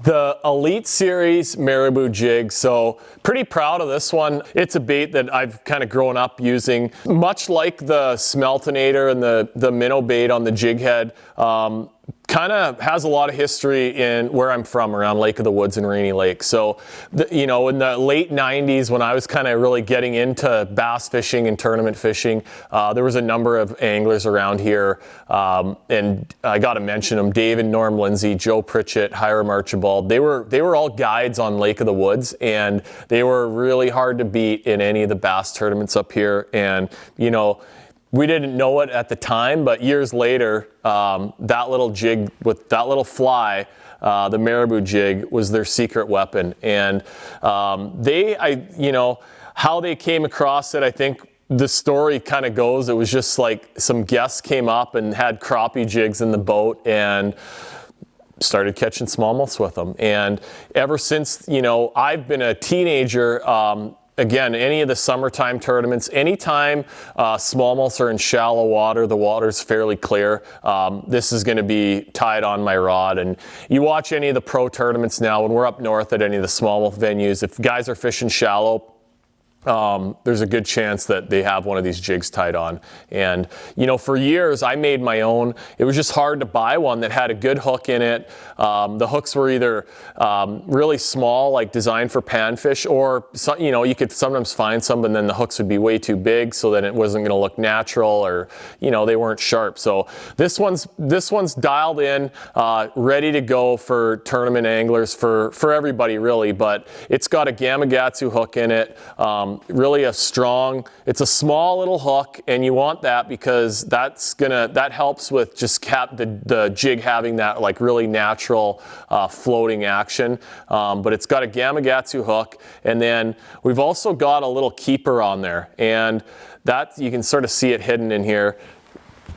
The Elite Series Marabou Jig. So pretty proud of this one. It's a bait that I've kind of grown up using. Much like the Smeltonator and the minnow bait on the jig head, kind of has a lot of history in where I'm from, around Lake of the Woods and Rainy Lake. So, you know, in the late 90s, when I was kind of really getting into bass fishing and tournament fishing, there was a number of anglers around here, and I got to mention them: Dave and Norm Lindsay, Joe Pritchett, Hiram Archibald. They were all guides on Lake of the Woods, and they were really hard to beat in any of the bass tournaments up here. And, you know, we didn't know it at the time, but years later, that little jig with that little fly, the Marabou jig, was their secret weapon. And you know, how they came across it, I think the story kind of goes, it was just like some guests came up and had crappie jigs in the boat and started catching smallmouths with them. And ever since, you know, I've been a teenager, again, any of the summertime tournaments, anytime smallmouths are in shallow water, the water's fairly clear, this is going to be tied on my rod. And you watch any of the pro tournaments now, when we're up north at any of the smallmouth venues, if guys are fishing shallow, there's a good chance that they have one of these jigs tied on. And, you know, for years I made my own. It was just hard to buy one that had a good hook in it. The hooks were either really small, like designed for panfish, or, you know, you could sometimes find some, and then the hooks would be way too big, so that it wasn't going to look natural, or, you know, they weren't sharp. So this one's dialed in, ready to go for tournament anglers, for everybody really. But it's got a Gamakatsu hook in it. Really a strong, it's a small little hook, and you want that because that helps with just the jig having that like really natural floating action. But it's got a Gamakatsu hook, and then we've also got a little keeper on there, and that you can sort of see it hidden in here.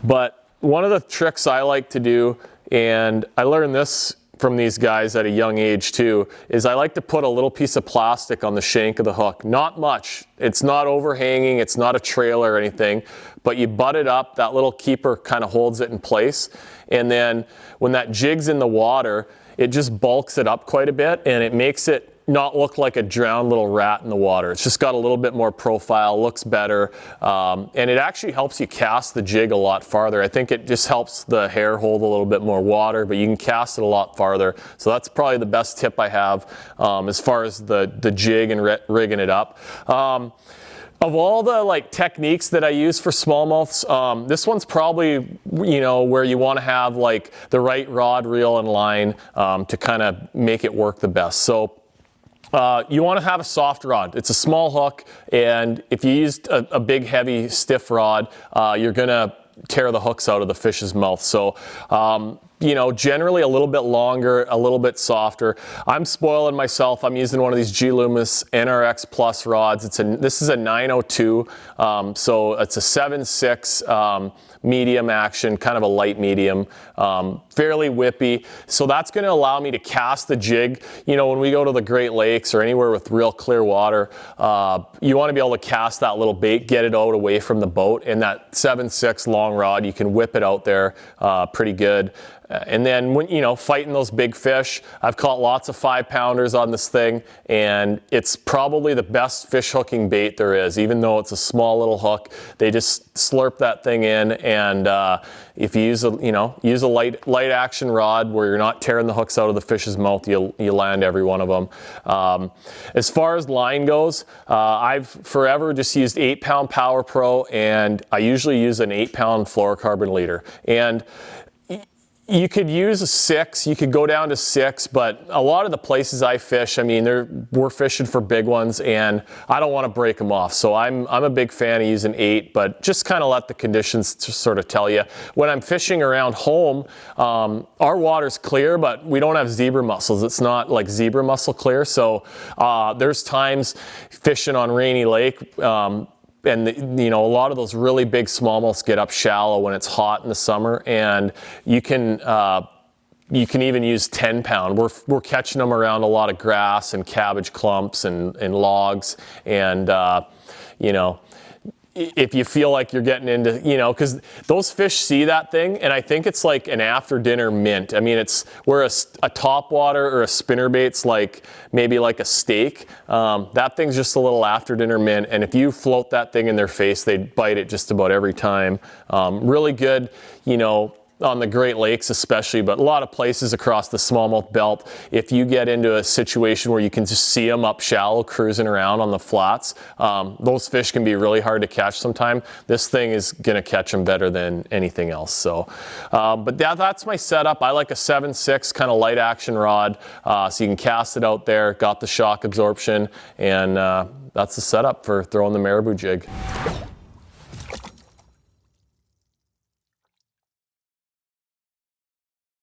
But one of the tricks I like to do, and I learned this from these guys at a young age too, is I like to put a little piece of plastic on the shank of the hook. Not much. It's not overhanging, it's not a trailer or anything, but you butt it up, that little keeper kind of holds it in place, and then when that jig's in the water, it just bulks it up quite a bit, and it makes it not look like a drowned little rat in the water. It's just got a little bit more profile, looks better, and it actually helps you cast the jig a lot farther. I think it just helps the hair hold a little bit more water, but you can cast it a lot farther. So that's probably the best tip I have as far as the jig and rigging it up. Of all the like techniques that I use for smallmouths, this one's probably, you know, where you want to have like the right rod, reel, and line to kind of make it work the best. So you want to have a soft rod. It's a small hook, and if you used a big, heavy, stiff rod, you're going to tear the hooks out of the fish's mouth. So, you know, generally a little bit longer, a little bit softer. I'm spoiling myself. I'm using one of these G Loomis NRX Plus rods. This is a 902, so it's a 7.6 medium action, kind of a light medium, fairly whippy. So that's going to allow me to cast the jig. You know, when we go to the Great Lakes or anywhere with real clear water, you want to be able to cast that little bait, get it out away from the boat, and that 7.6 long rod, you can whip it out there pretty good. And then when, you know, fighting those big fish, I've caught lots of 5-pounders on this thing, and it's probably the best fish hooking bait there is. Even though it's a small little hook, they just slurp that thing in, and if you use a light action rod where you're not tearing the hooks out of the fish's mouth, you land every one of them. As far as line goes, I've forever just used 8-pound Power Pro, and I usually use an 8-pound fluorocarbon leader. And you could use a 6, you could go down to 6, but a lot of the places I fish, I mean, we're fishing for big ones, and I don't want to break them off. So I'm a big fan of using 8, but just kind of let the conditions sort of tell you. When I'm fishing around home, our water's clear, but we don't have zebra mussels. It's not like zebra mussel clear. So there's times fishing on Rainy Lake, and you know, a lot of those really big smallmouths get up shallow when it's hot in the summer, and you can even use 10-pound. We're catching them around a lot of grass and cabbage clumps and logs, and you know, if you feel like you're getting into, you know, because those fish see that thing, and I think it's like an after dinner mint. I mean, it's where a topwater or a spinnerbait's like maybe like a steak. That thing's just a little after dinner mint, and if you float that thing in their face, they bite it just about every time. Really good, you know, on the Great Lakes especially, but a lot of places across the smallmouth belt, if you get into a situation where you can just see them up shallow cruising around on the flats, those fish can be really hard to catch sometime. This thing is going to catch them better than anything else. So, but that's my setup. I like a 7.6 kind of light action rod, so you can cast it out there, got the shock absorption, and that's the setup for throwing the marabou jig.